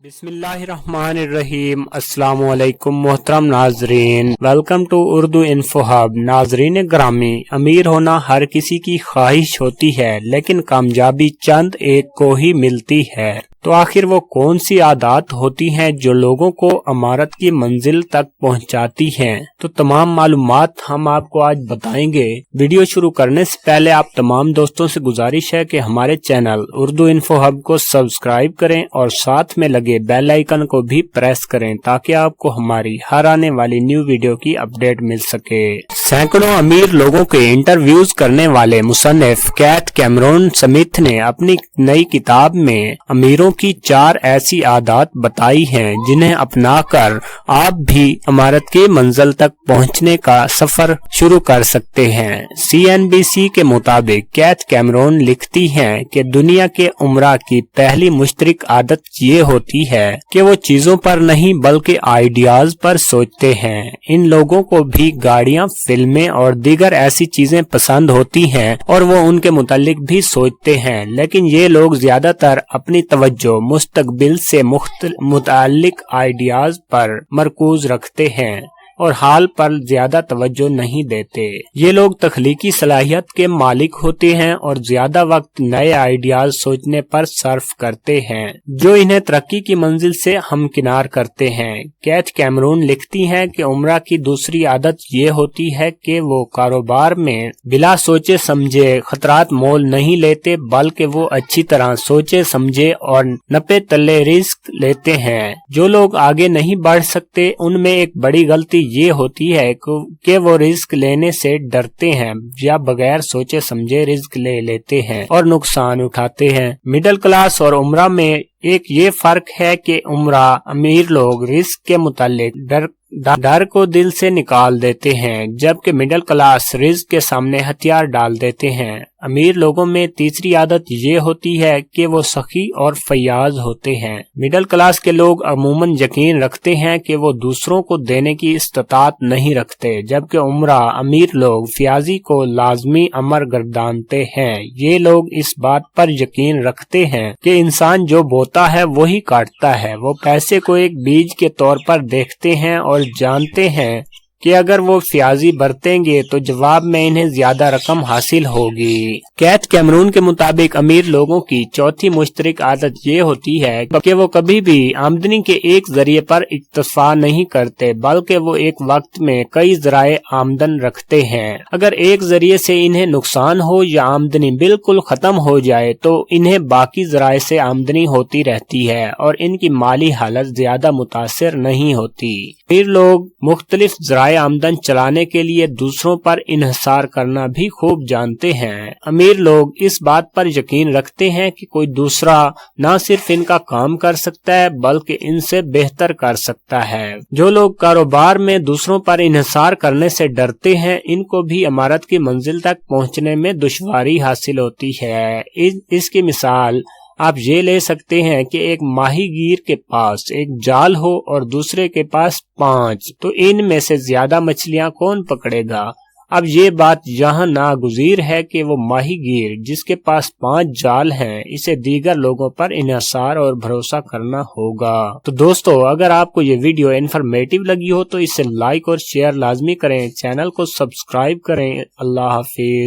बिस्मिल्लाहिर्रहमानिर्रहीम। अस्सलाम वालेकुम मोहतरम नाजरीन, welcome to Urdu info hub. नाजरीन ग्रामी, अमीर होना हर किसी की ख्वाहिश होती है, लेकिन कामयाबी चंद एक को ही मिलती है। तो आखिर वो कौन सी आदत होती हैं जो लोगों को अमारत की मंजिल तक पहुंचाती हैं? तो तमाम मालूमात हम आपको आज बताएंगे। वीडियो शुरू करने से पहले आप तमाम दोस्तों से गुजारिश है कि हमारे चैनल उर्दू इन्फो हब को सब्सक्राइब करें और साथ में लगे बेल आइकन को भी प्रेस करें ताकि आपको हमारी हर आने वाली न्यू वीडियो की अपडेट मिल सके। सैकड़ों अमीर लोगों के इंटरव्यूज करने वाले मुसन्निफ कैथ कैमरून स्मिथ ने अपनी नई किताब में अमीरों की 4 ऐसी आदत बताई हैं जिन्हें अपनाकर आप भी अमारत की मंजिल तक पहुंचने का सफर शुरू कर सकते हैं। CNBC के मुताबिक कैथ कैमरून लिखती हैं कि दुनिया के उमरा की पहली मुश्तरक आदत ये होती है कि वो चीजों पर नहीं बल्कि आइडियाज पर सोचते हैं। इन लोगों को भी गाड़ियां, फिल्में और दीगर ऐसी चीजें पसंद होती हैं और वो उनके मुतालिक भी सोचते हैं, लेकिन ये लोग ज्यादातर अपनी तवज्जो मुस्तकबिल से मुतालिक आइडियाज पर मरकूज रखते हैं और हाल पर ज्यादा तवज्जो नहीं देते। ये लोग तख्लीकी सलाहियत के मालिक होते हैं और ज्यादा वक्त नए आइडियाज सोचने पर सर्फ करते हैं जो इन्हें तरक्की की मंजिल से हमकिनार करते हैं। कैथ कैमरून लिखती हैं कि उमरा की दूसरी आदत ये होती है कि वो कारोबार में बिला सोचे समझे खतरात मोल नहीं लेते, बल्कि वो अच्छी तरह सोचे समझे और नपे तले रिस्क लेते हैं। जो लोग आगे नहीं बढ़ सकते उनमें एक बड़ी गलती ये होती है कि वो रिस्क लेने से डरते हैं या बगैर सोचे समझे रिस्क ले लेते हैं और नुकसान उठाते हैं। मिडिल क्लास और उमरा में एक ये फर्क है कि उमरा अमीर लोग रिस्क के मुतालिक डर को दिल से निकाल देते हैं, जबकि मिडिल क्लास रिस्क के सामने हथियार डाल देते हैं। अमीर लोगों में तीसरी आदत ये होती है कि वो सखी और फयाज होते हैं। मिडिल क्लास के लोग अमूमन यकीन रखते हैं कि वो दूसरों को देने की इस्तात नहीं रखते, जबकि उमरा अमीर लोग फयाजी को लाजमी अमर गर्दानते हैं। ये लोग इस बात पर यकीन रखते हैं कि इंसान जो बोता है वही काटता है। वो पैसे को एक बीज के तौर पर देखते हैं और जानते हैं कि अगर वो फ्याजी बरतेंगे तो जवाब में इन्हें ज्यादा रकम हासिल होगी। कैथ कैमरून के मुताबिक अमीर लोगों की चौथी मुश्तरक आदत ये होती है कि वो कभी भी आमदनी के एक जरिए पर इक्तफा नहीं करते, बल्कि वो एक वक्त में कई जराए आमदन रखते हैं। अगर एक जरिए से इन्हें नुकसान हो या आमदनी बिल्कुल खत्म हो जाए तो इन्हें बाकी जराए से आमदनी होती रहती है और इनकी माली हालत ज्यादा मुतासिर नहीं होती। अमीर लोग मुख्तलिफ आमदन चलाने के लिए दूसरों पर इन्हिसार करना भी खूब जानते हैं। अमीर लोग इस बात पर यकीन रखते हैं कि कोई दूसरा न सिर्फ इनका काम कर सकता है बल्कि इनसे बेहतर कर सकता है। जो लोग कारोबार में दूसरों पर इन्हिसार करने से डरते हैं, इनको भी अमारत की मंजिल तक पहुंचने में दुश्वारी हासिल होती है। इसकी मिसाल आप ये ले सकते हैं कि एक माहीगीर के पास एक जाल हो और दूसरे के पास 5, तो इनमें से ज्यादा मछलियां कौन पकड़ेगा? अब ये बात यहाँ नागुज़ीर है कि वो माहीगीर जिसके पास 5 जाल हैं, इसे दीगर लोगों पर इन्हिसार और भरोसा करना होगा। तो दोस्तों, अगर आपको ये वीडियो इन्फॉर्मेटिव लगी हो तो इसे लाइक और शेयर लाजमी करें, चैनल को सब्सक्राइब करें। अल्लाह हाफिज।